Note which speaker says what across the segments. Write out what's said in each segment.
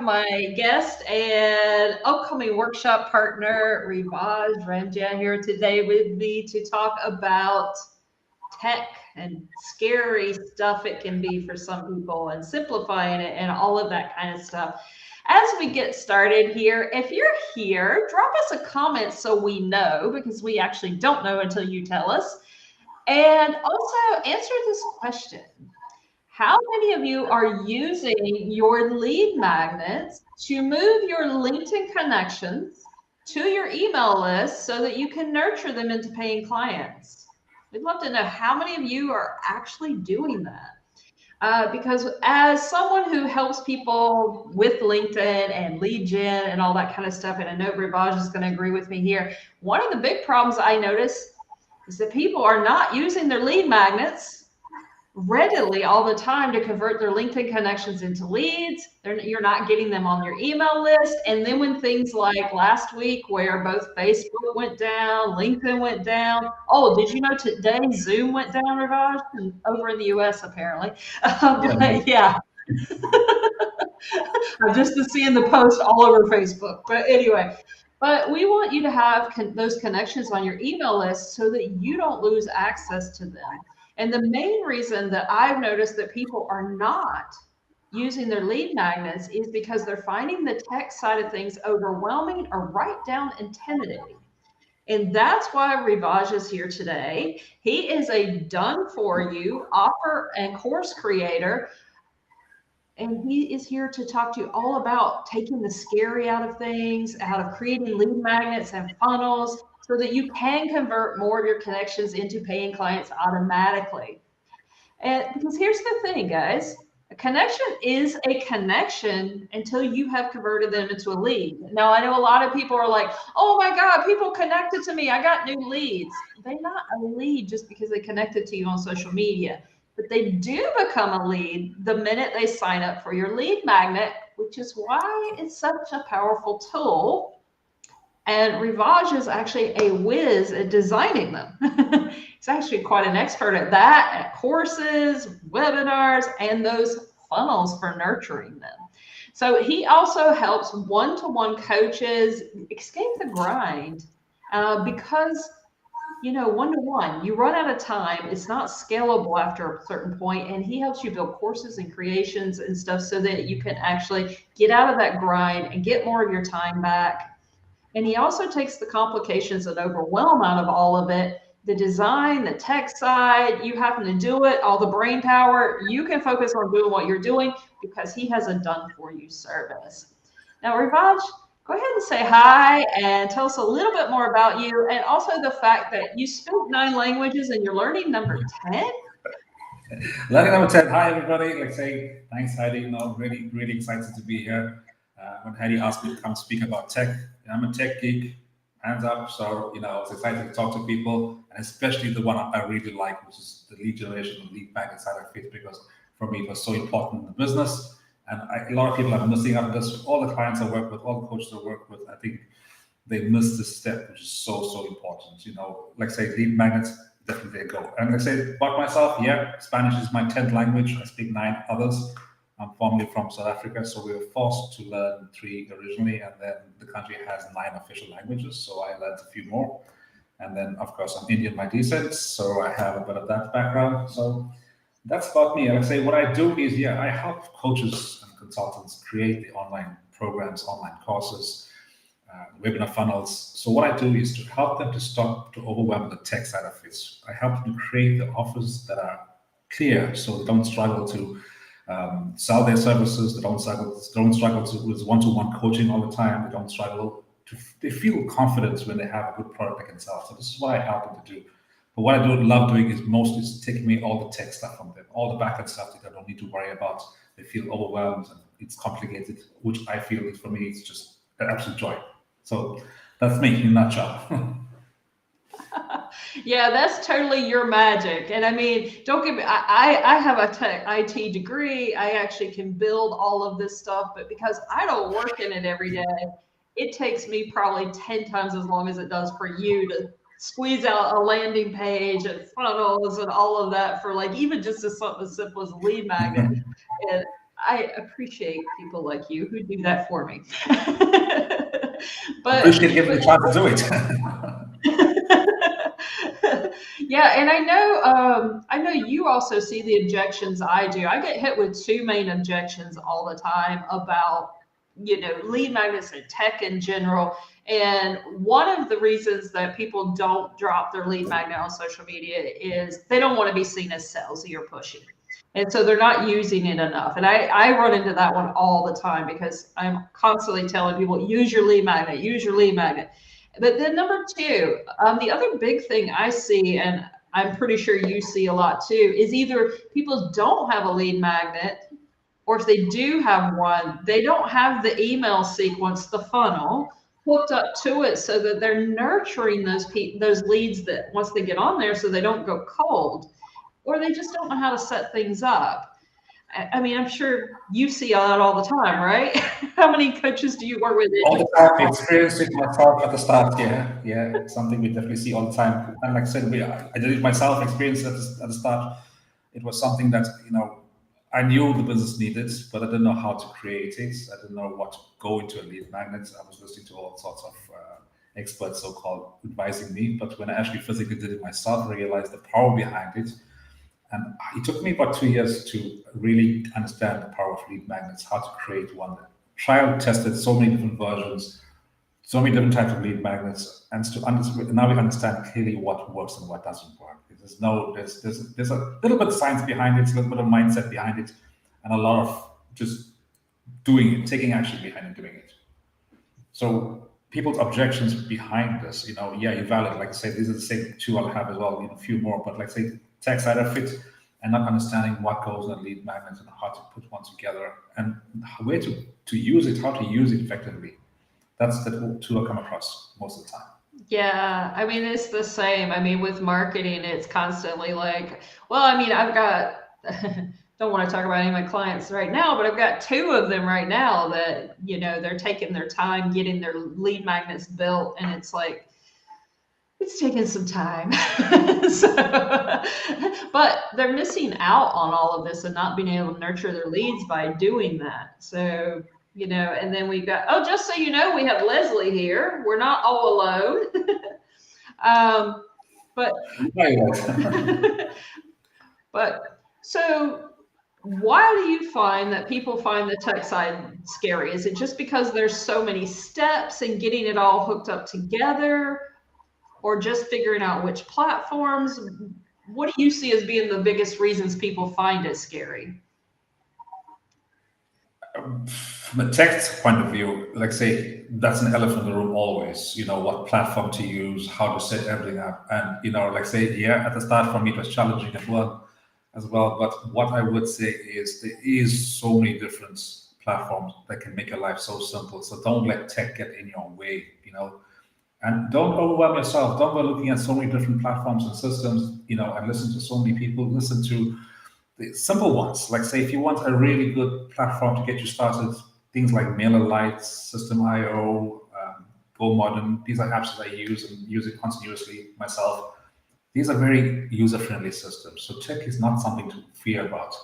Speaker 1: my guest and upcoming workshop partner, Rivaaj Ranjan, here today with me to talk about tech and scary stuff it can be for some people and simplifying it and all of that kind of stuff. As we get started here, if you're here, drop us a comment so we know, because we actually don't know until you tell us. And also answer this question. How many of you are using your lead magnets to move your LinkedIn connections to your email list so that you can nurture them into paying clients? We'd love to know how many of you are actually doing that. Because as someone who helps people with LinkedIn and lead gen and all that kind of stuff, and I know Rivaj is going to agree with me here, one of the big problems I notice is that people are not using their lead magnets readily all the time to convert their LinkedIn connections into leads. You're not getting them on your email list. And then when things like last week, where both Facebook went down, LinkedIn went down. Oh, did you know today Zoom went down, Rivaj? Over in the US, apparently.
Speaker 2: Yeah,
Speaker 1: But yeah, I'm just seeing the post all over Facebook. But anyway, but we want you to have those connections on your email list so that you don't lose access to them. And the main reason that I've noticed that people are not using their lead magnets is because they're finding the tech side of things overwhelming or right down intimidating. And that's why Rivaj is here today. He is a done for you offer and course creator, and he is here to talk to you all about taking the scary out of things, out of creating lead magnets and funnels so that you can convert more of your connections into paying clients automatically. And because here's the thing, guys, a connection is a connection until you have converted them into a lead. Now, I know a lot of people are like, oh my God, people connected to me. I got new leads. They're not a lead just because they connected to you on social media, but they do become a lead the minute they sign up for your lead magnet, which is why it's such a powerful tool. And Rivaaj is actually a whiz at designing them. He's actually quite an expert at that, at courses, webinars, and those funnels for nurturing them. So he also helps one-to-one coaches escape the grind because, you know, one-to-one, you run out of time. It's not scalable after a certain point, and he helps you build courses and creations and stuff so that you can actually get out of that grind and get more of your time back. And he also takes the complications and overwhelm out of all of it. The design, the tech side, you happen to do it, all the brain power, you can focus on doing what you're doing because he has a done for you service. Now, Rivaj, go ahead and say hi and tell us a little bit more about you, and also the fact that you speak 9 languages and you're learning number 10.
Speaker 2: learning number 10. Hi, everybody. Like say, thanks, Heidi. Really, really excited to be here. When Heidi asked me to come speak about tech, I'm a tech geek, hands up. So, I was excited to talk to people, and especially the one I really like, which is the lead generation, the lead magnet side of it, because for me, it was so important in the business. And a lot of people are missing out on this. All the clients I work with, all the coaches I work with, I think they miss this step, which is so, so important. Like say lead magnets, definitely a go. And like say about myself, yeah, Spanish is my 10th language. I speak 9 others. I'm formerly from South Africa, so we were forced to learn 3 originally, and then the country has 9 official languages, so I learned a few more. And then, of course, I'm Indian by descent, so I have a bit of that background. So that's about me. Like I say, what I do is, yeah, I help coaches and consultants create the online programs, online courses, webinar funnels. So what I do is to help them to stop to overwhelm the tech side of it. I help them to create the offers that are clear, so they don't struggle to sell their services. They don't struggle with one-to-one coaching all the time. They don't struggle to. They feel confident when they have a good product they can sell. So this is what I help them to do. But what I do love doing is mostly is taking me all the tech stuff from them, all the backend stuff that I don't need to worry about. They feel overwhelmed and it's complicated, which I feel is for me it's just an absolute joy. So that's me in a nutshell.
Speaker 1: Yeah, that's totally your magic. And I mean, don't get me, I have a tech IT degree. I actually can build all of this stuff, but because I don't work in it every day, it takes me probably 10 times as long as it does for you to squeeze out a landing page and funnels and all of that for like even just as something as simple as a lead magnet. And I appreciate people like you who do that for me. but
Speaker 2: Appreciate giving
Speaker 1: but
Speaker 2: me the chance to do it.
Speaker 1: yeah, and I know you also see the objections I do. I get hit with two main objections all the time about, lead magnets and tech in general. And one of the reasons that people don't drop their lead magnet on social media is they don't want to be seen as salesy or pushy. And so they're not using it enough. And I run into that one all the time because I'm constantly telling people, use your lead magnet, use your lead magnet. But then number two, the other big thing I see, and I'm pretty sure you see a lot too, is either people don't have a lead magnet, or if they do have one, they don't have the email sequence, the funnel, hooked up to it so that they're nurturing those leads that once they get on there so they don't go cold, or they just don't know how to set things up. I mean, I'm sure you see that all the time, right? How many coaches do you work with that
Speaker 2: All
Speaker 1: do
Speaker 2: the time, I experienced it myself at the start. Yeah, yeah, something we definitely see all the time. And like I said, I did it myself, experienced it at the start. It was something that, I knew the business needed, but I didn't know how to create it. I didn't know what to go into a lead magnet. I was listening to all sorts of experts, so-called, advising me. But when I actually physically did it myself, I realized the power behind it. And it took me about 2 years to really understand the power of lead magnets, how to create one. Trial tested so many different versions, so many different types of lead magnets, and now we understand clearly what works and what doesn't work. There's a little bit of science behind it, a little bit of mindset behind it, and a lot of just doing it, taking action behind it, doing it. So people's objections behind this, yeah, you're valid. Like I said, these are the same two I'll have as well, a few more. But like say, tech side of it, and not understanding what goes in a lead magnet and how to put one together and where to use it, how to use it effectively. That's the tool I come across most of the time.
Speaker 1: Yeah, I mean, it's the same. I mean, with marketing, it's constantly like, well, I mean, I've got, don't want to talk about any of my clients right now, but I've got two of them right now that, they're taking their time getting their lead magnets built. And it's like, it's taking some time. so, but they're missing out on all of this and not being able to nurture their leads by doing that. So, and then we've got, oh, just so you know, we have Leslie here. We're not all alone. um, but,
Speaker 2: Right.
Speaker 1: but so why do you find that people find the tech side scary? Is it just because there's so many steps and getting it all hooked up together, or just figuring out which platforms? What do you see as being the biggest reasons people find it scary?
Speaker 2: From a tech point of view, like say, that's an elephant in the room always. What platform to use, how to set everything up, and like say, yeah, at the start for me it was challenging as well. But what I would say is there is so many different platforms that can make your life so simple. So don't let tech get in your way. And don't overwhelm yourself. Don't go looking at so many different platforms and systems. And listen to so many people. Listen to the simple ones. Like say, if you want a really good platform to get you started, things like MailerLite, System.io, Go Modern. These are apps that I use and use it continuously myself. These are very user-friendly systems. So tech is not something to fear about.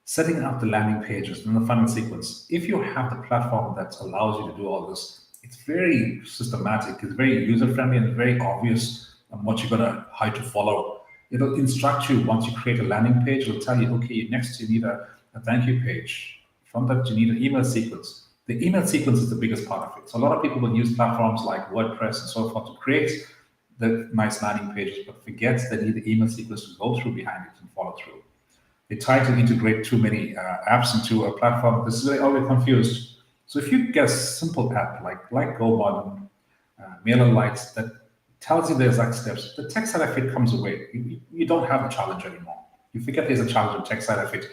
Speaker 2: Setting up the landing pages and the funnel sequence. If you have the platform that allows you to do all this, it's very systematic. It's very user-friendly and very obvious on what you're gonna how to follow. It'll instruct you once you create a landing page. It'll tell you, okay, next you need a thank you page. From that, you need an email sequence. The email sequence is the biggest part of it. So a lot of people will use platforms like WordPress and so forth to create the nice landing pages, but forget they need the email sequence to go through behind it and follow through. They try to integrate too many apps into a platform. This is where they always confused. So if you get a simple app like Go Modern, MailerLite that tells you the exact steps, the tech side of it comes away. You don't have a challenge anymore. You forget there's a challenge on tech side of it.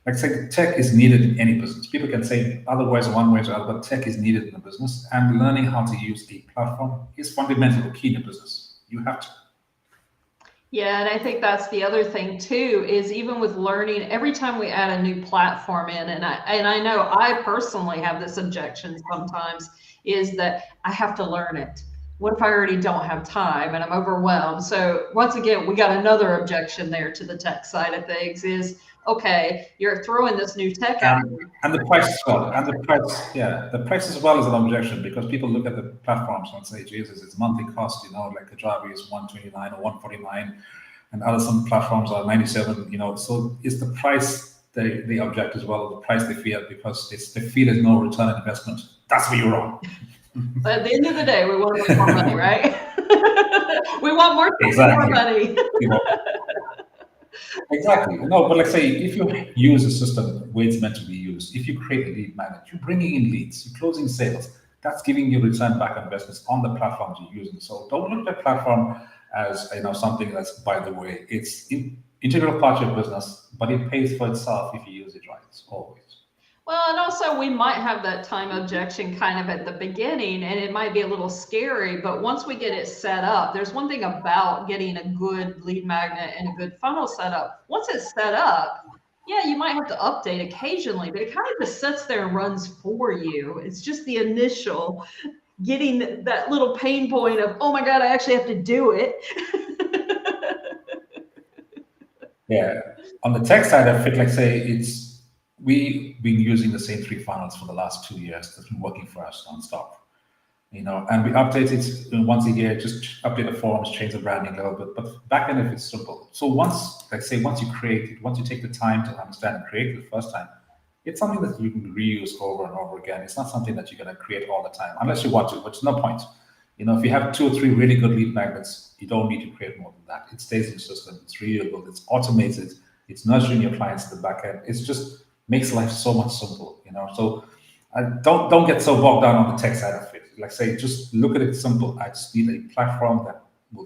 Speaker 2: Like I say, tech is needed in any business. People can say otherwise one way or the other, but tech is needed in a business. And learning how to use a platform is fundamental key in a business. You have to.
Speaker 1: Yeah, and I think that's the other thing too, is even with learning, every time we add a new platform in, and I know I personally have this objection sometimes, is that I have to learn it. What if I already don't have time and I'm overwhelmed? So once again, we got another objection there to the tech side of things is, okay, you're throwing this new tech at
Speaker 2: And
Speaker 1: me.
Speaker 2: and the price as well. And the price, yeah, the price as well is an objection because people look at the platforms and say, Jesus, it's monthly cost, like Kajabi is 129 or 149, and other some platforms are 97, So it's the price they object as well, the price they fear because they feel there's no return on investment. That's where you're wrong.
Speaker 1: But at the end of the day, we want to make more money, right? We want more time and more
Speaker 2: Exactly.
Speaker 1: money.
Speaker 2: You know, exactly. No, but let's say if you use a system where it's meant to be used, if you create a lead magnet, you're bringing in leads, you're closing sales. That's giving you return back on investments on the platforms you're using. So don't look at platform as something that's by the way. It's integral part of your business, but it pays for itself if you use it right. Always.
Speaker 1: Well, and also we might have that time objection kind of at the beginning, and it might be a little scary, but once we get it set up, there's one thing about getting a good lead magnet and a good funnel set up. Once it's set up, yeah, you might have to update occasionally, but it kind of just sits there and runs for you. It's just the initial getting that little pain point of, oh my God, I actually have to do it.
Speaker 2: Yeah. On the tech side of it, like say it's we've been using the same three funnels for the last 2 years. That's been working for us nonstop. And we update it once a year, just update the forms, change the branding a little bit. But back end, if it's simple. So once you create it, once you take the time to understand and create it the first time, it's something that you can reuse over and over again. It's not something that you're going to create all the time, unless you want to, which is no point. If you have two or three really good lead magnets, you don't need to create more than that. It stays in the system, it's reusable, it's automated, it's nurturing your clients at the back end. It's just makes life so much simple. So don't get so bogged down on the tech side of it. Like say, just look at it simple. I just need a platform that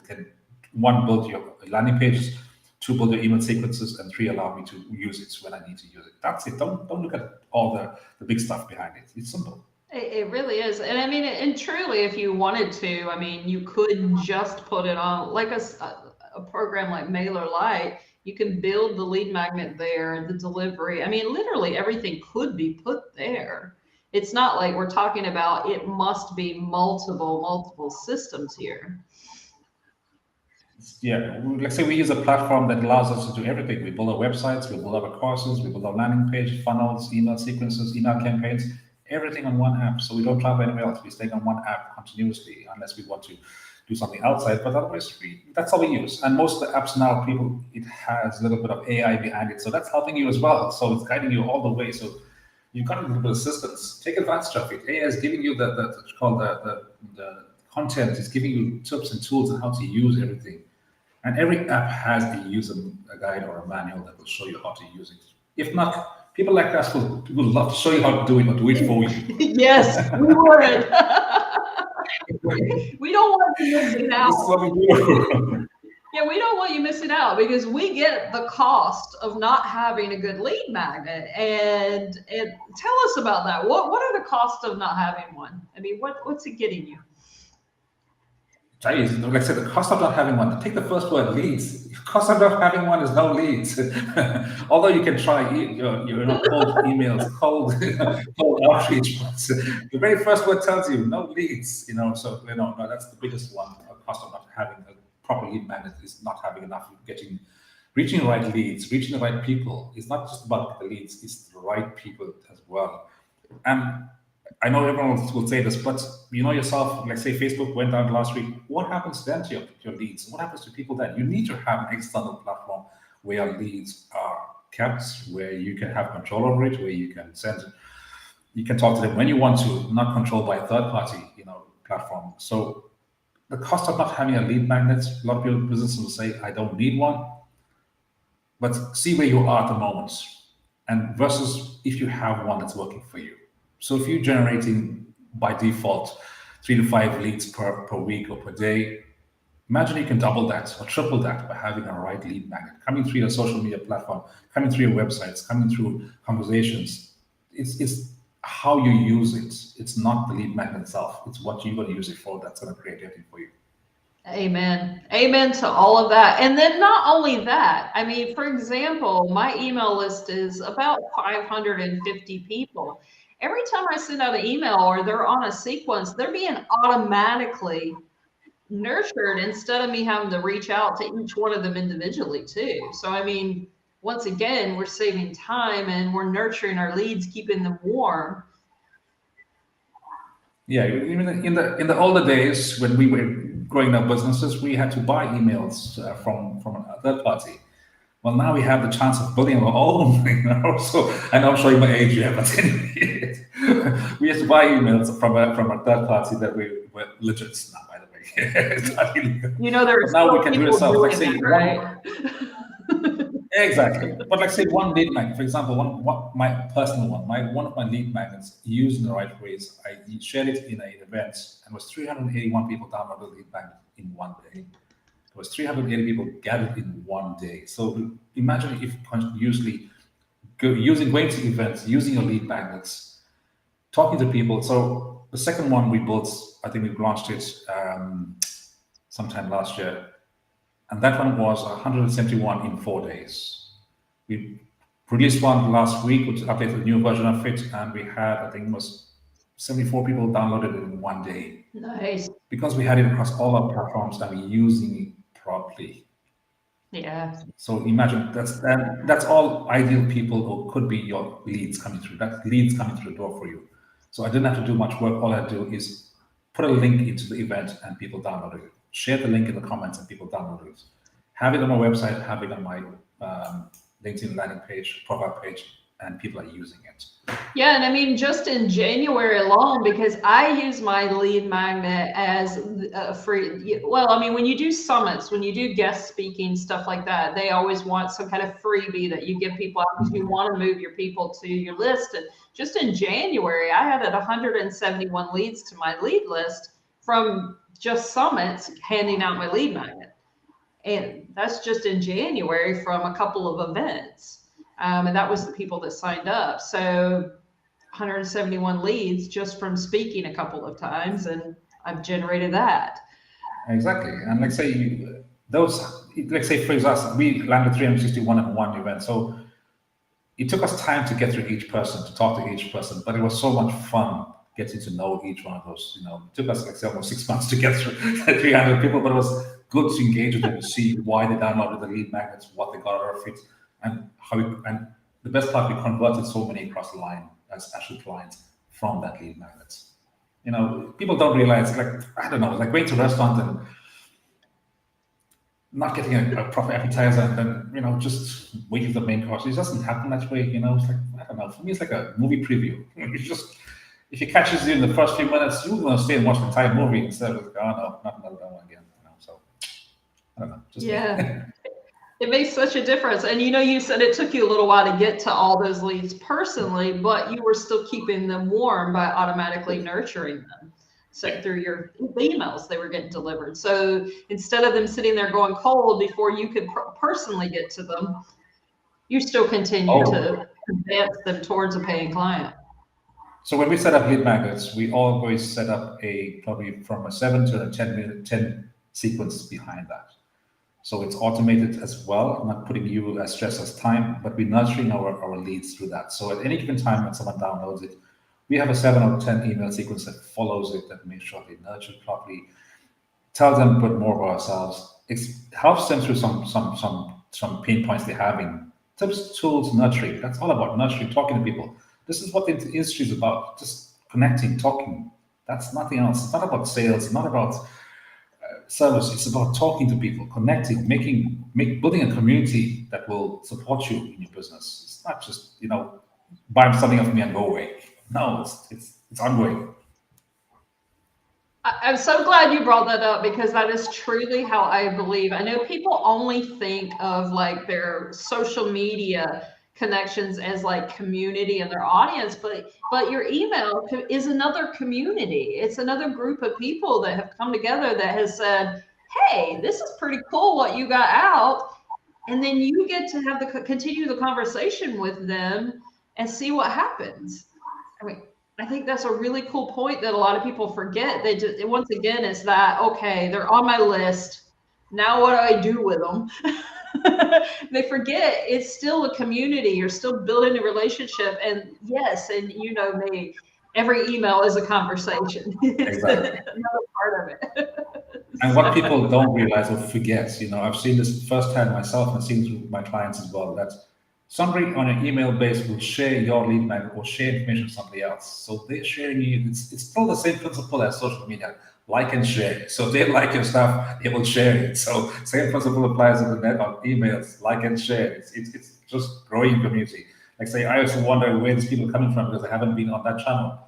Speaker 2: can one build your landing pages, two build your email sequences, and three allow me to use it when I need to use it. That's it. Don't look at all the big stuff behind it. It's simple.
Speaker 1: It really is. And I mean, and truly, if you wanted to, I mean, you could just put it on like a program like MailerLite. You can build the lead magnet there, the delivery. I mean, literally everything could be put there. It's not like we're talking about it must be multiple systems here.
Speaker 2: Yeah, let's say we use a platform that allows us to do everything. We build our websites, we build our courses, we build our landing page, funnels, email sequences, email campaigns, everything on one app. So we don't travel anywhere else. We stay on one app continuously unless we want to do something outside. But otherwise, that's all we use. And most of the apps now, it has a little bit of AI behind it. So that's helping you as well. So it's guiding you all the way. So you've got a little bit of assistance. Take advantage of it. AI is giving you it's called the content. It's giving you tips and tools on how to use everything. And every app has a guide or a manual that will show you how to use it. If not, people like us will love to show you how to do it or do it for you.
Speaker 1: Yes, we would. We don't want you missing
Speaker 2: This is
Speaker 1: out.
Speaker 2: what we do.
Speaker 1: Yeah, we don't want you missing out because we get the cost of not having a good lead magnet. And tell us about that. What are the costs of not having one? I mean, what's it getting you?
Speaker 2: Geez, like I said, the cost of not having one. Take the first word, leads. The cost of not having one is no leads. Although you can try cold emails, cold outreach, but the very first word tells you no leads. So no, that's the biggest one. The cost of not having a proper lead magnet is not having enough, reaching the right leads, reaching the right people. It's not just about the leads; it's the right people as well. And I know everyone will say this, but you know yourself, like say Facebook went down last week. What happens then to your leads? What happens to people then? You need to have an external platform where your leads are kept, where you can have control over it, where you can talk to them when you want to, not controlled by a third party, platform. So the cost of not having a lead magnet, a lot of people businesses will say, I don't need one, but see where you are at the moment. And versus if you have one that's working for you. So if you're generating by default 3 to 5 leads per week or per day, imagine you can double that or triple that by having a right lead magnet coming through your social media platform, coming through your websites, coming through conversations. It's how you use it. It's not the lead magnet itself. It's what you're going to use it for that's going to create everything for you.
Speaker 1: Amen. Amen to all of that. And then not only that, I mean, for example, my email list is about 550 people. Every time I send out an email or they're on a sequence, they're being automatically nurtured instead of me having to reach out to each one of them individually too. So I mean, once again, we're saving time and we're nurturing our leads, keeping them warm.
Speaker 2: Yeah, even in the older days when we were growing our businesses, we had to buy emails from a third party. Well, now we have the chance of building our own, So I know I'm showing my age here, but anyway, we used to buy emails from a third party that we were legit now, by the way. It's not illegal.
Speaker 1: You know, there are
Speaker 2: But now we
Speaker 1: still
Speaker 2: can do it
Speaker 1: people
Speaker 2: ourselves. Like
Speaker 1: doing
Speaker 2: say
Speaker 1: that,
Speaker 2: one
Speaker 1: right?
Speaker 2: exactly, but like say one lead magnet, for example, one my personal one, one of my lead magnets used in the right ways. I shared it in an event, and was 381 people downloaded the lead magnet in one day. There was 380 people gathered in one day. So imagine if usually going to events, using your lead magnets, talking to people. So the second one we built, I think we launched it sometime last year, and that one was 171 in 4 days. We released one last week, which updated a new version of it, and we had, I think, it was 74 people downloaded it in one day
Speaker 1: Nice.
Speaker 2: because we had it across all our platforms and we're using it properly.
Speaker 1: Yeah.
Speaker 2: So imagine that's all ideal people who could be your leads coming through. That's leads coming through the door for you. So I didn't have to do much work. All I do is put a link into the event and people download it. Share the link in the comments and people download it. Have it on my website, have it on my LinkedIn landing page, profile page, and people are using it.
Speaker 1: Yeah, and I mean, just in January alone, because I use my lead magnet as a free, well, I mean, when you do summits, when you do guest speaking, stuff like that, they always want some kind of freebie that you give people out because you want to move your people to your list. And just in January, I added 171 leads to my lead list from just summits handing out my lead magnet. And that's just in January from a couple of events. And that was the people that signed up. So 171 leads just from speaking a couple of times, and I've generated that.
Speaker 2: Exactly. And like say those, like say for us, we landed 361 in one event. So it took us time to get through each person, to talk to each person, but it was so much fun getting to know each one of those. It took us like say almost 6 months to get through 300 people, but it was good to engage with them to see why they downloaded the lead magnets, what they got out of it, and and the best part, we converted so many across the line as actual clients from that lead magnets. People don't realize, like, I don't know, like going to a restaurant and not getting a proper appetizer and then, just waiting for the main course. It doesn't happen that way, It's like, I don't know, for me, it's like a movie preview. It's just, if it catches you in the first few minutes, you're going to stay and watch the entire movie instead of, oh no, not another one again, So, I don't know. Just
Speaker 1: Yeah. It makes such a difference. And you said it took you a little while to get to all those leads personally, but you were still keeping them warm by automatically nurturing them. So through your emails, they were getting delivered. So instead of them sitting there going cold before you could personally get to them, you still continue to advance them towards a paying client.
Speaker 2: So when we set up lead magnets, we always set up probably from a 7 to a 10 sequence behind that. So it's automated as well. I'm not putting you as stress as time, but we're nurturing our leads through that. So at any given time when someone downloads it, we have a 7 or 10 email sequence that follows it, that makes sure they nurture it properly, tells them a bit more about ourselves. It helps them through some pain points they're having. Tips, tools, nurturing. That's all about nurturing, talking to people. This is what the industry is about. Just connecting, talking. That's nothing else. It's not about sales, not about service. It's about talking to people, connecting, building a community that will support you in your business. It's not just buy something off me and go away. No, it's ongoing.
Speaker 1: I'm so glad you brought that up because that is truly how I believe. I know people only think of like their social media connections as like community and their audience, but your email is another community. It's another group of people that have come together that has said, "Hey, this is pretty cool what you got out," and then you get to have continue the conversation with them and see what happens. I mean, I think that's a really cool point that a lot of people forget. They just, once again, it's that, okay, they're on my list. Now what do I do with them? They forget it's still a community. You're still building a relationship. And yes, and you know me, every email is a conversation. It's
Speaker 2: Exactly.
Speaker 1: another part of it.
Speaker 2: And what people don't realize or forget, I've seen this firsthand myself and seen it with my clients as well, that somebody on an email base will share your lead magnet or share information with somebody else. So they're sharing you. It's still the same principle as social media, like and share. So if they like your stuff, they will share it. So same principle applies on the net on emails, like and share. It's just growing community. Like say, I also wonder where these people are coming from because I haven't been on that channel.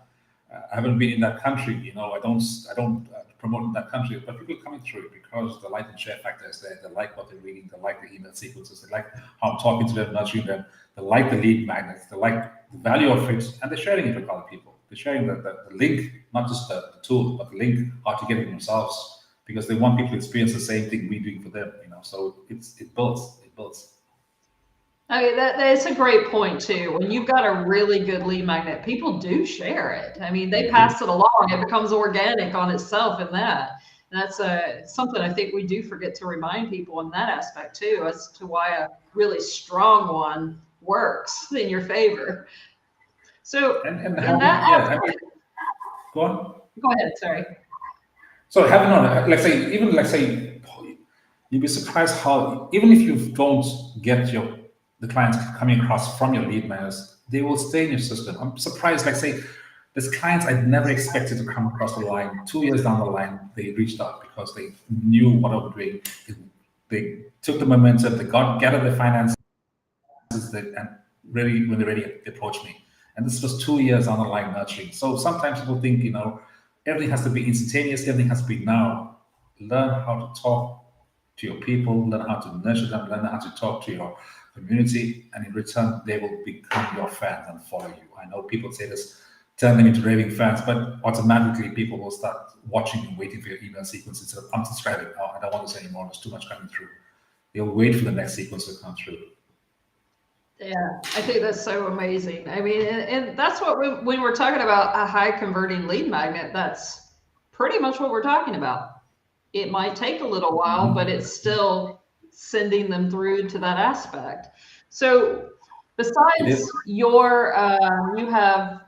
Speaker 2: I haven't been in that country. I don't promote in that country, but people are coming through it because the like and share factor is there. They like what they're reading. They like the email sequences. They like how I'm talking to them, nurturing them. They like the lead magnets. They like the value of it, and they're sharing it with other people. They're sharing the link, not just the tool, but the link how to get it themselves because they want people to experience the same thing we're doing for them. So it builds. It builds.
Speaker 1: Okay, that's a great point too. When you've got a really good lead magnet, people do share it. I mean, they
Speaker 2: They do.
Speaker 1: pass it along. It becomes organic on itself in that. And that's something I think we do forget to remind people in that aspect too, as to why a really strong one works in your favor. So
Speaker 2: And
Speaker 1: in
Speaker 2: having
Speaker 1: that
Speaker 2: yeah, I mean,
Speaker 1: aspect,
Speaker 2: go on.
Speaker 1: go ahead, sorry.
Speaker 2: So having on, let's say, you'd be surprised how even if you don't get the clients coming across from your lead magnets, they will stay in your system. I'm surprised, like say, there's clients I'd never expected to come across the line. 2 years down the line, they reached out because they knew what I was doing. They took the momentum, they gathered the finances, and really, when they're ready, they approached me. And this was 2 years down the line nurturing. So sometimes people think, everything has to be instantaneous, everything has to be now. Learn how to talk to your people, learn how to nurture them, learn how to talk to your community, and in return, they will become your fans and follow you. I know people say this, turn them into raving fans, but automatically people will start watching and waiting for your email sequence instead of unsubscribing. Oh, I don't want this anymore, there's too much coming through. They'll wait for the next sequence to come through.
Speaker 1: Yeah, I think that's so amazing. I mean, and that's what when we're talking about a high converting lead magnet, that's pretty much what we're talking about. It might take a little while, but
Speaker 2: Mhm.
Speaker 1: it's still sending them through to that aspect. So
Speaker 2: It is.
Speaker 1: besides you have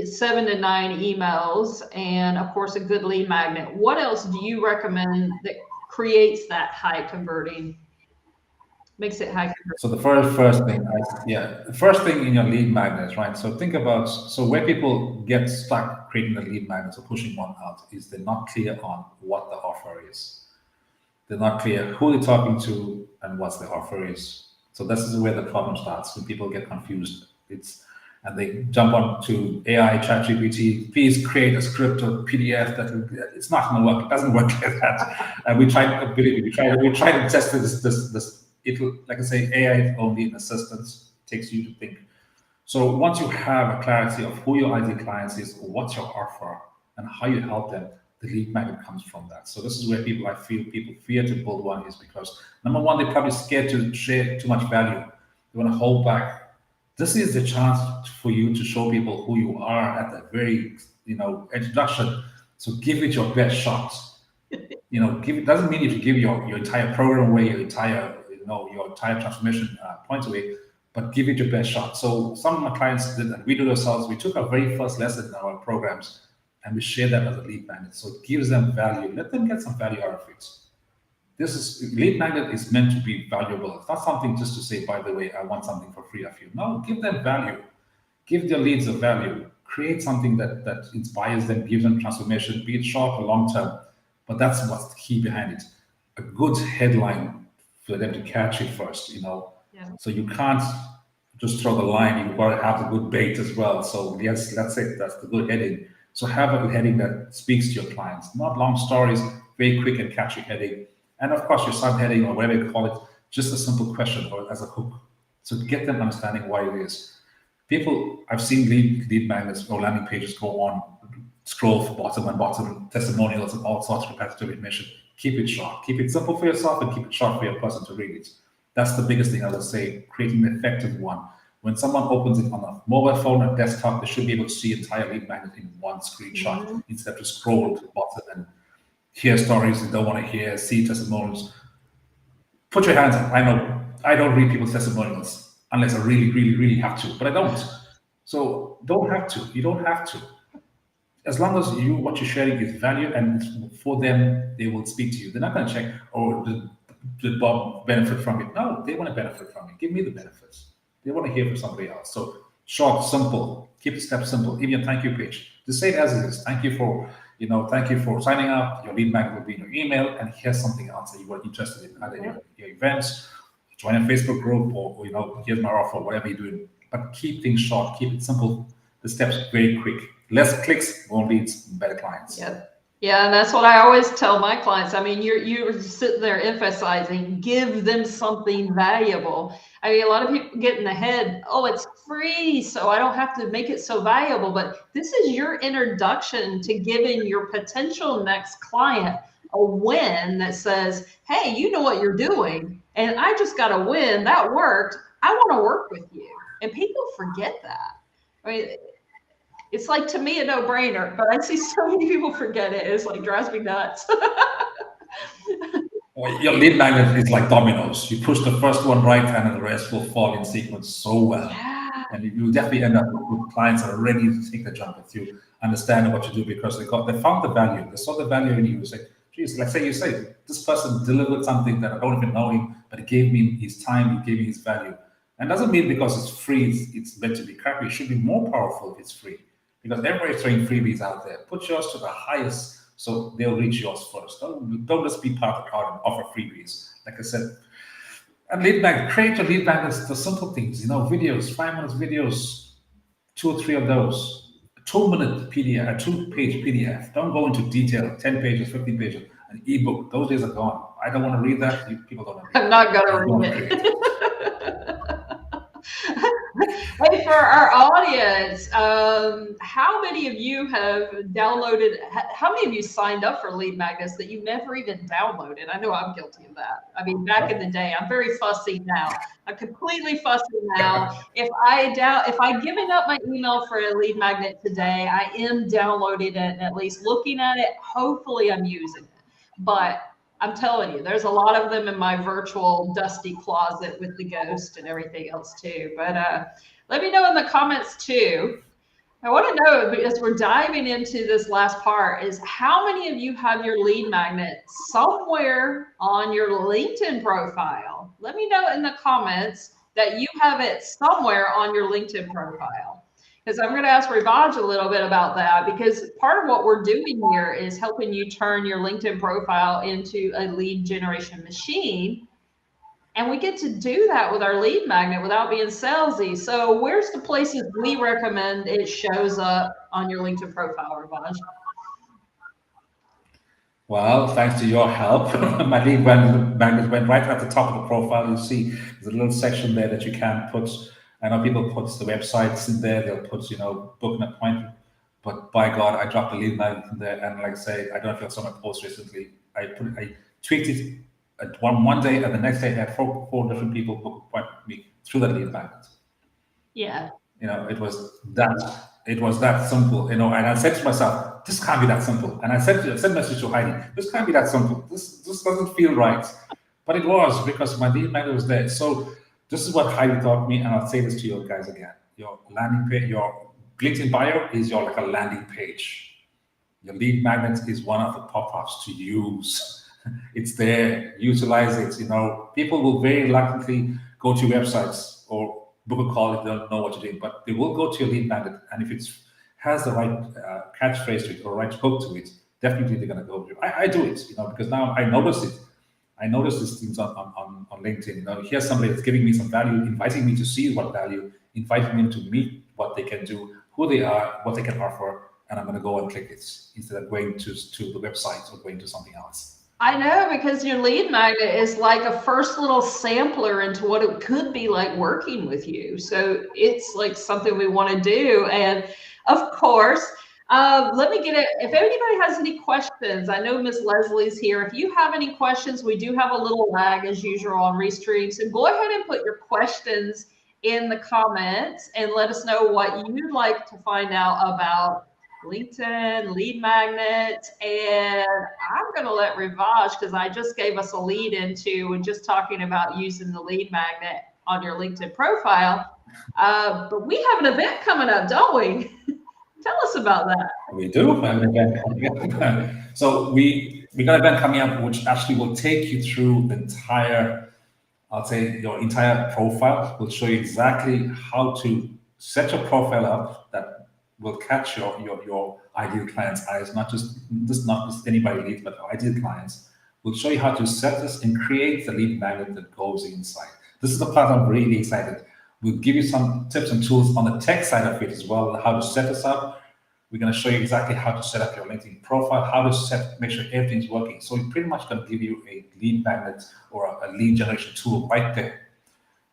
Speaker 1: 7 to 9 emails and of course a good lead magnet. What else do you recommend that creates that high converting, makes it high
Speaker 2: So the first thing, the first thing in your lead magnets, right? So think about where people get stuck creating the lead magnets or pushing one out is they're not clear on what the offer is. They're not clear who they're talking to and what the offer is. So this is where the problem starts when people get confused. And they jump on to AI, ChatGPT. Please create a script or PDF it's not going to work. It doesn't work like that. And we tried, believe me, we tried to test this. It'll, like I say, AI only an assistance takes you to think. So once you have a clarity of who your ideal clients is, what's your offer, and how you help them, the lead magnet comes from that. So this is where I feel people fear to build one is because number one, they're probably scared to share too much value. They want to hold back. This is the chance for you to show people who you are at the very, introduction. So give it your best shot. Give it doesn't mean you have to give your entire program away, your entire transformation points away, but give it your best shot. So some of my clients did that. We do it ourselves. We took our very first lesson in our programs and we share that as a lead magnet. So it gives them value. Let them get some value out of it. This is lead magnet is meant to be valuable. It's not something just to say, by the way, I want something for free of you. No, give them value. Give their leads a value. Create something that inspires them, gives them transformation, be it short or long term. But that's what's the key behind it. A good headline for them to catch it first.
Speaker 1: Yeah.
Speaker 2: So you can't just throw the line, you've got to have the good bait as well. So yes, that's it. That's the good heading. So have a heading that speaks to your clients, not long stories, very quick and catchy heading. And of course, your subheading or whatever you call it, just a simple question or as a hook. So get them understanding what it is. People, I've seen lead magnets or landing pages go on, scroll for bottom and bottom, testimonials and all sorts of repetitive information. Keep it short. Keep it simple for yourself and keep it short for your person to read it. That's the biggest thing I would say, creating an effective one. When someone opens it on a mobile phone or desktop, they should be able to see entire lead magnet in one screenshot
Speaker 1: Mhm.
Speaker 2: instead of just scroll to the bottom and hear stories they don't want to hear, see testimonials. Put your hands up. I know I don't read people's testimonials unless I really, really, really have to, but I don't. So don't have to. You don't have to. As long as what you're sharing is value and for them, they will speak to you. They're not going to check, oh, benefit from it. No, they want to benefit from it. Give me the benefits. They want to hear from somebody else. So short, simple. Keep the steps simple. Even your thank you page. Just say it as it is. Thank you for signing up. Your lead magnet will be in your email, and here's something else that you were interested in, either your events, join a Facebook group, or here's my offer, whatever you're doing. But keep things short. Keep it simple. The steps very quick. Less clicks, more leads, better clients.
Speaker 1: Yep. Yeah, and that's what I always tell my clients. I mean, you're sitting there emphasizing, give them something valuable. I mean, a lot of people get in the head, oh, it's free, so I don't have to make it so valuable. But this is your introduction to giving your potential next client a win that says, hey, you know what you're doing, and I just got a win that worked. I want to work with you. And people forget that. I mean, it's like, to me, a no-brainer, but I see so many people forget it. It's like, drives me nuts.
Speaker 2: Well, your lead magnet is like dominoes. You push the first one right, and the rest will fall in sequence so well.
Speaker 1: Yeah.
Speaker 2: And you definitely end up with clients that are ready to take the jump with you, understanding what you do, because they found the value. They saw the value in you. Say, geez, like you say, this person delivered something that I don't even know him, but he gave me his time, he gave me his value. And doesn't mean because it's free, it's meant to be crappy. It should be more powerful if it's free. Because everybody's throwing freebies out there. Put yours to the highest, so they'll reach yours first. Don't just be part of the crowd and offer freebies. Like I said, and lead magnet, create your lead magnets, the simple things, videos, 5 minutes videos, 2 or 3 of those, a 2-minute PDF, a 2-page PDF. Don't go into detail, 10 pages, 15 pages, an ebook. Those days are gone. I don't want to read that. People don't want to read
Speaker 1: I'm not going to read it. Hey, for our audience, how many of you have downloaded, how many of you signed up for lead magnets that you never even downloaded? I know I'm guilty of that. I mean, back in the day, I'm very fussy now. I'm completely fussy now. If I given up my email for a lead magnet today, I am downloading it and at least looking at it. Hopefully I'm using it. But I'm telling you, there's a lot of them in my virtual dusty closet with the ghost and everything else too. But let me know in the comments too. I want to know, because we're diving into this last part, is how many of you have your lead magnet somewhere on your LinkedIn profile? Let me know in the comments that you have it somewhere on your LinkedIn profile. Because I'm going to ask Rivaaj a little bit about that, because part of what we're doing here is helping you turn your LinkedIn profile into a lead generation machine. And we get to do that with our lead magnet without being salesy. So where's the places we recommend it shows up on your LinkedIn profile, Rivaaj?
Speaker 2: Well, thanks to your help, my lead magnet went right at the top of the profile. You see, there's a little section there that you can put. I know people put the websites in there. They'll put, book an appointment. But by God, I dropped the lead magnet in there, and like I say, I don't know if you saw my post recently. I tweeted it one day, and the next day I had four different people book appointment with me through that lead magnet.
Speaker 1: Yeah.
Speaker 2: It was that simple. And I said to myself, this can't be that simple. And I sent a message to Heidi, this can't be that simple. This doesn't feel right. But it was, because my lead magnet was there. So this is what Heidi taught me, and I'll say this to you guys again. Your landing page, your LinkedIn bio is like a landing page. Your lead magnet is one of the pop-ups to use. It's there, utilize it. People will very reluctantly go to websites or book a call if they don't know what you're doing, but they will go to your lead magnet, and if it has the right catchphrase to it or right hook to it, definitely they're going to go to it. I do it, because now I notice it. I notice these things on LinkedIn. Here's somebody that's giving me some value, inviting me to see what value, inviting me to meet what they can do, who they are, what they can offer, and I'm going to go and click it instead of going to the website or going to something else.
Speaker 1: I know, because your lead magnet is like a first little sampler into what it could be like working with you. So it's like something we want to do. And of course, let me get it. If anybody has any questions, I know Miss Leslie's here. If you have any questions, we do have a little lag as usual on Restream. So go ahead and put your questions in the comments and let us know what you'd like to find out about LinkedIn, lead magnet, and I'm going to let Rivaaj, because I just gave us a lead into just talking about using the lead magnet on your LinkedIn profile. But we have an event coming up, don't we? Tell us about that.
Speaker 2: We do have an event coming up. So we got an event coming up which actually will take you through the entire, I'll say your entire profile. Will show you exactly how to set your profile up that will catch your ideal client's eyes, not just anybody leads, but our ideal clients. We'll show you how to set this and create the lead magnet that goes inside. This is the part I'm really excited. We'll give you some tips and tools on the tech side of it as well, how to set this up. We're going to show you exactly how to set up your LinkedIn profile, how to make sure everything's working. So we're pretty much going to give you a lead magnet or a lead generation tool right there.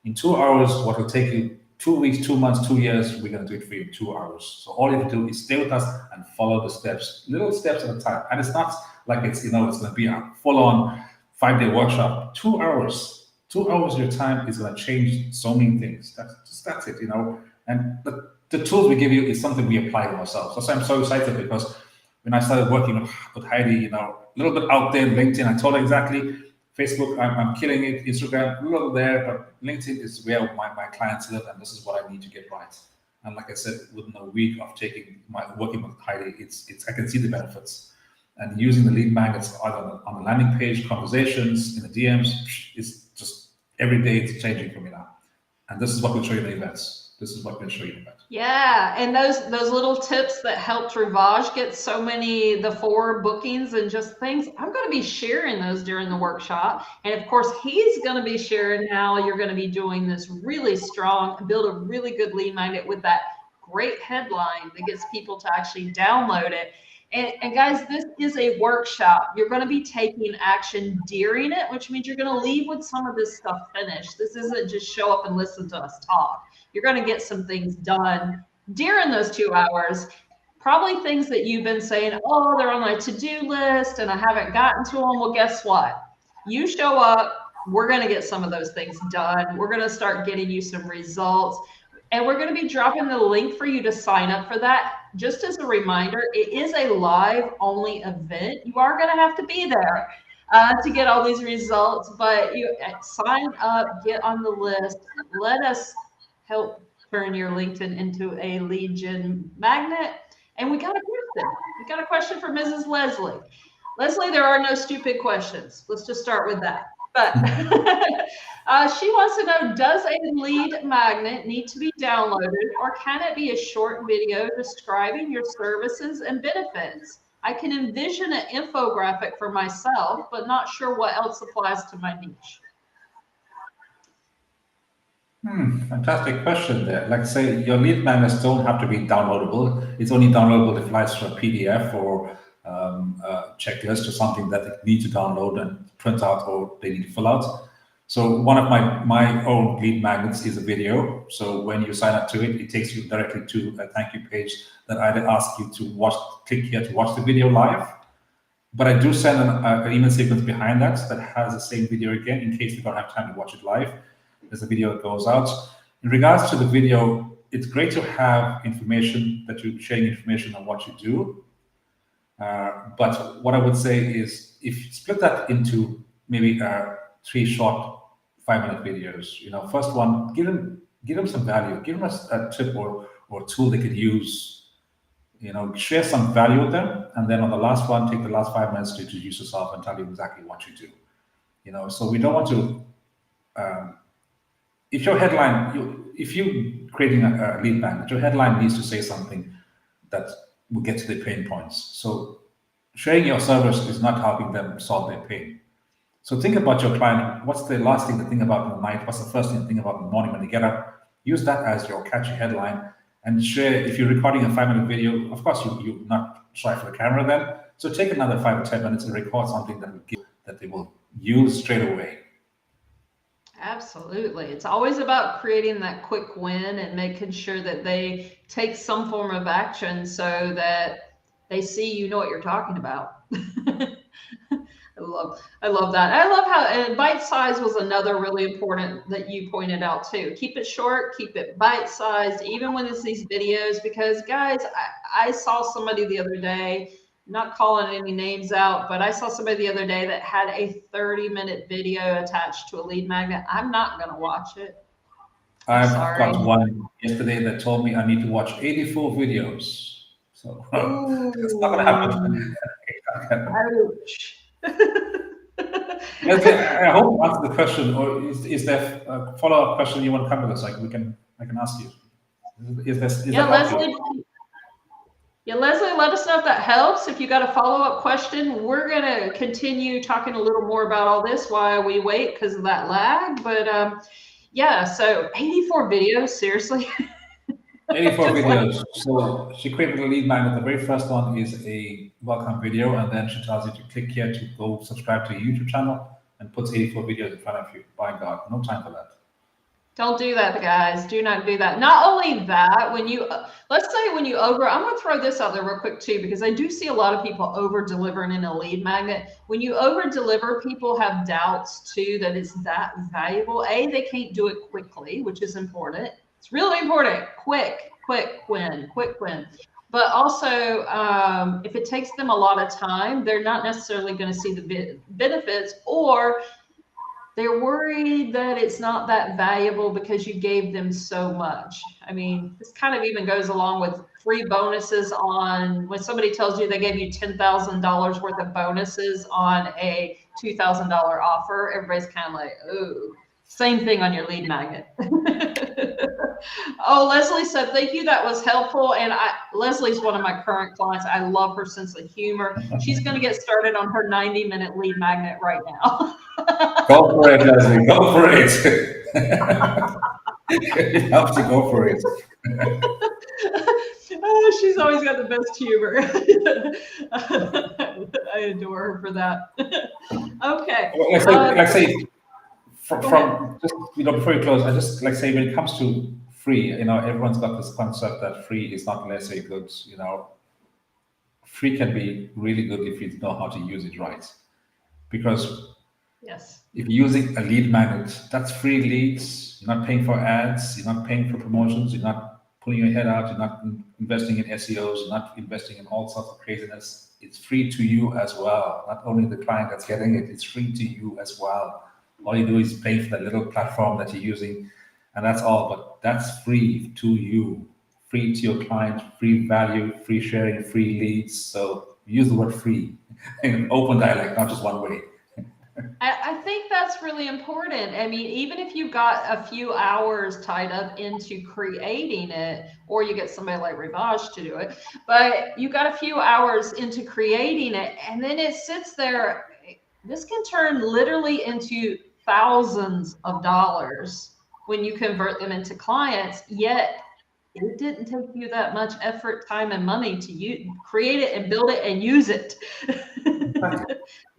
Speaker 2: In 2 hours, what will take you 2 weeks, 2 months, 2 years, we're going to do it for you in 2 hours. So all you have to do is stay with us and follow the steps, little steps at a time. And it's not like it's going to be a full-on 5-day workshop. 2 hours, 2 hours of your time is going to change so many things. That's it. And the tools we give you is something we apply to ourselves. That's why I'm so excited, because when I started working with Heidi, a little bit out there, LinkedIn, I told her exactly, Facebook, I'm killing it, Instagram, a little there, but LinkedIn is where my clients live, and this is what I need to get right. And like I said, within a week of working with Heidi, I can see the benefits. And using the lead magnets either on the landing page, conversations, in the DMs, it's just every day it's changing for me now. And this is what we'll show you in the events. This is what we'll show you about.
Speaker 1: Yeah, and those little tips that helped Rivaaj get so many, the 4 bookings and just things, I'm going to be sharing those during the workshop. And of course, he's going to be sharing how you're going to be doing this really strong, build a really good lead magnet with that great headline that gets people to actually download it. And guys, this is a workshop. You're going to be taking action during it, which means you're going to leave with some of this stuff finished. This isn't just show up and listen to us talk. You're going to get some things done during those 2 hours. Probably things that you've been saying, oh, they're on my to-do list and I haven't gotten to them. Well, guess what? You show up, we're going to get some of those things done. We're going to start getting you some results. And we're going to be dropping the link for you to sign up for that. Just as a reminder, it is a live only event. You are going to have to be there to get all these results, but you sign up, get on the list. Let us help turn your LinkedIn into a lead gen magnet. And we got a question. We got a question for Mrs. Leslie. Leslie, there are no stupid questions. Let's just start with that. But she wants to know, does a lead magnet need to be downloaded, or can it be a short video describing your services and benefits? I can envision an infographic for myself, but not sure what else applies to my niche.
Speaker 2: Fantastic question there. Like say, your lead magnets don't have to be downloadable. It's only downloadable if it's a PDF or a checklist or something that they need to download and print out, or they need to fill out. So one of my own lead magnets is a video. So when you sign up to it, it takes you directly to a thank you page that either asks you to click here to watch the video live. But I do send an email sequence behind that has the same video again in case you don't have time to watch it live. There's a video that goes out. In regards to the video, it's great to have information that you're sharing information on what you do. But what I would say is, if you split that into maybe 3 short 5-minute videos, first one, give them some value, give them a tip or tool they can use, share some value with them. And then on the last one, take the last 5 minutes to introduce yourself and tell you exactly what you do. So we don't want to, if your headline, if you're creating a lead magnet, your headline needs to say something that will get to the pain points. So sharing your service is not helping them solve their pain. So think about your client. What's the last thing to think about in the night? What's the first thing to think about in the morning when they get up? Use that as your catchy headline and share. If you're recording a 5-minute video, of course you're not shy for the camera then. So take another 5 or 10 minutes and record something that they will use straight away.
Speaker 1: Absolutely. It's always about creating that quick win and making sure that they take some form of action so that they see you know what you're talking about. I love that. I love how, and bite size was another really important that you pointed out too. Keep it short, keep it bite sized, even when it's these videos, because guys, I saw somebody the other day, not calling any names out, but I saw somebody the other day that had a 30-minute video attached to a lead magnet. I'm not going to watch it.
Speaker 2: I've got one yesterday that told me I need to watch 84 videos. So it's not going to
Speaker 1: Ooh,
Speaker 2: happen.
Speaker 1: ouch.
Speaker 2: Leslie, I hope I answered the question, or is there a follow-up question you want to come with us? Like I can ask you. Is
Speaker 1: Yeah,
Speaker 2: that help you?
Speaker 1: Leslie. Yeah, Leslie, let us know if that helps. If you got a follow-up question, we're going to continue talking a little more about all this while we wait because of that lag. But yeah, so 84 videos, seriously.
Speaker 2: 84
Speaker 1: Just like,
Speaker 2: videos. So she created a lead magnet. The very first one is a welcome video, and then she tells you to click here to go subscribe to a YouTube channel and puts 84 videos in front of you. By God, no time for that.
Speaker 1: don't do that, guys. Do not do that. Not only that, when you, let's say when you over, I'm going to throw this out there real quick too, because I do see a lot of people over delivering in a lead magnet. When you over deliver, people have doubts too that it's that valuable. A, they can't do it quickly, which is important. It's really important. Quick win. But also, if it takes them a lot of time, they're not necessarily going to see the benefits, or they're worried that it's not that valuable because you gave them so much. I mean, this kind of even goes along with free bonuses on when somebody tells you they gave you $10,000 worth of bonuses on a $2,000 offer. Everybody's kind of like, oh, same thing on your lead magnet. Oh, Leslie said, thank you. That was helpful. And Leslie's one of my current clients. I love her sense of humor. She's going to get started on her 90-minute lead magnet right now.
Speaker 2: Go for it, Leslie. Go for it. It helps to go for it.
Speaker 1: Oh, she's always got the best humor. I adore her for that. Okay.
Speaker 2: Well, let's say from just before you close, I just like say when it comes to free, everyone's got this concept that free is not necessarily good. Free can be really good if you know how to use it right. Because
Speaker 1: Yes.
Speaker 2: if you're using a lead magnet, that's free leads. You're not paying for ads. You're not paying for promotions. You're not pulling your head out. You're not investing in SEOs. You're not investing in all sorts of craziness. It's free to you as well. Not only the client that's getting it, it's free to you as well. All you do is pay for that little platform that you're using, and that's all. But that's free to you, free to your client, free value, free sharing, free leads. So use the word free in open dialect, not just one way.
Speaker 1: I think that's really important. I mean, even if you've got a few hours tied up into creating it, or you get somebody like Rivaaj to do it, but you got a few hours into creating it, and then it sits there. This can turn literally into thousands of dollars when you convert them into clients, yet it didn't take you that much effort, time, and money to create it and build it and use it.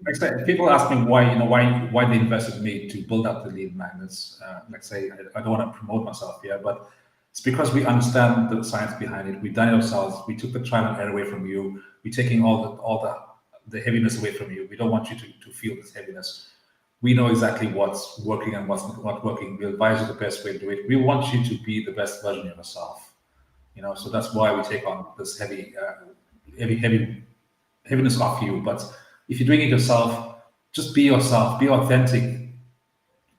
Speaker 2: Like I said, people ask me why they invested in me to build up the lead magnets. Like say, I don't want to promote myself here, but it's because we understand the science behind it. We've done it ourselves. We took the trial and error away from you. We're taking all the heaviness away from you. We don't want you to feel this heaviness. We know exactly what's working and what's not working. We advise you the best way to do it. We want you to be the best version of yourself. So that's why we take on this heaviness off you. But if you're doing it yourself, just be yourself, be authentic.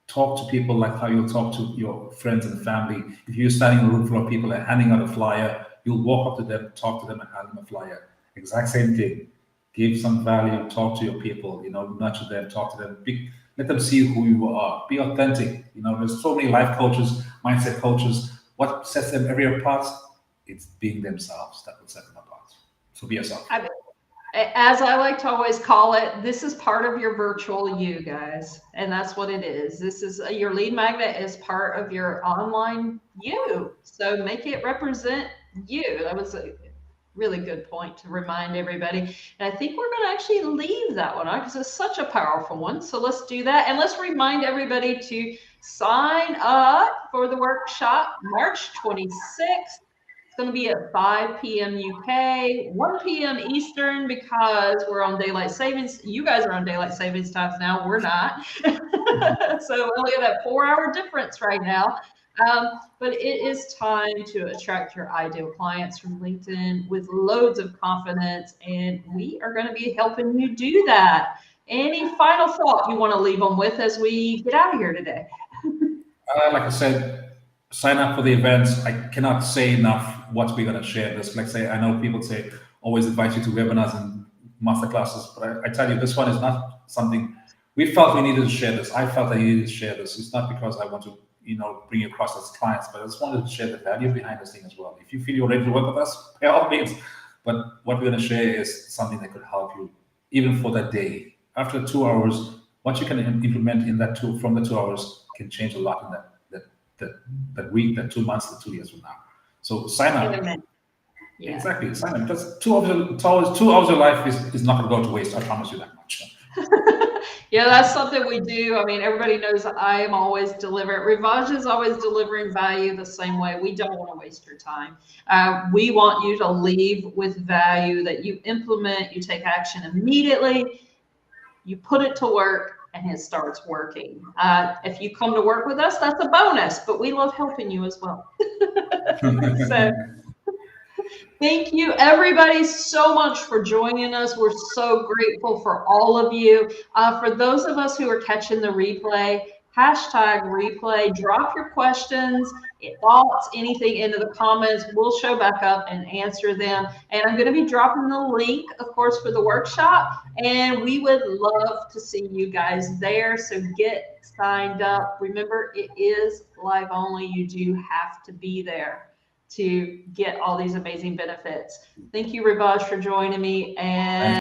Speaker 2: Talk to people like how you'll talk to your friends and family. If you're standing in a room full of people and handing out a flyer, you'll walk up to them, talk to them, and hand them a flyer. Exact same thing. Give some value, talk to your people, nurture them, talk to them, let them see who you are. Be authentic. There's so many life coaches, mindset coaches. What sets them every apart? It's being themselves that will set them apart. So be yourself.
Speaker 1: As I like to always call it, this is part of your virtual you, guys. And that's what it is. This is your lead magnet is part of your online you. So make it represent you. That was a really good point to remind everybody. And I think we're going to actually leave that one on because it's such a powerful one. So let's do that. And let's remind everybody to sign up for the workshop March 26th. It's going to be at 5 p.m. UK, 1 p.m. Eastern, because we're on daylight savings. You guys are on daylight savings times now. We're not. So we only have that 4-hour difference right now. But it is time to attract your ideal clients from LinkedIn with loads of confidence. And we are going to be helping you do that. Any final thought you want to leave them with as we get out of here today?
Speaker 2: Like I said, sign up for the events. I cannot say enough what we're going to share. This, like say, I know people say always invite you to webinars and masterclasses, but I tell you, this one is not something we felt we needed to share this. I felt I needed to share this. It's not because I want to, bring you across as clients, but I just wanted to share the value behind this thing as well. If you feel you're ready to work with us, by all means. But what we're going to share is something that could help you even for that day. After 2 hours, what you can implement in that from the 2 hours can change a lot in that that week, that 2 months, that 2 years from now. So sign
Speaker 1: In a
Speaker 2: up.
Speaker 1: minute. Yeah.
Speaker 2: Exactly, sign up. Just 2 hours of life is not going to go to waste. I promise you that much.
Speaker 1: Yeah, that's something we do. I mean, everybody knows I am always delivering. Rivaaj is always delivering value the same way. We don't want to waste your time. We want you to leave with value that you implement, you take action immediately, you put it to work, and it starts working. If you come to work with us, that's a bonus, but we love helping you as well. So thank you, everybody, so much for joining us. We're so grateful for all of you. For those of us who are catching the replay, hashtag replay, drop your questions, thoughts, anything into the comments. We'll show back up and answer them. And I'm going to be dropping the link, of course, for the workshop. And we would love to see you guys there. So get signed up. Remember, it is live only. You do have to be there to get all these amazing benefits. Thank you, Rivaaj, for joining me. And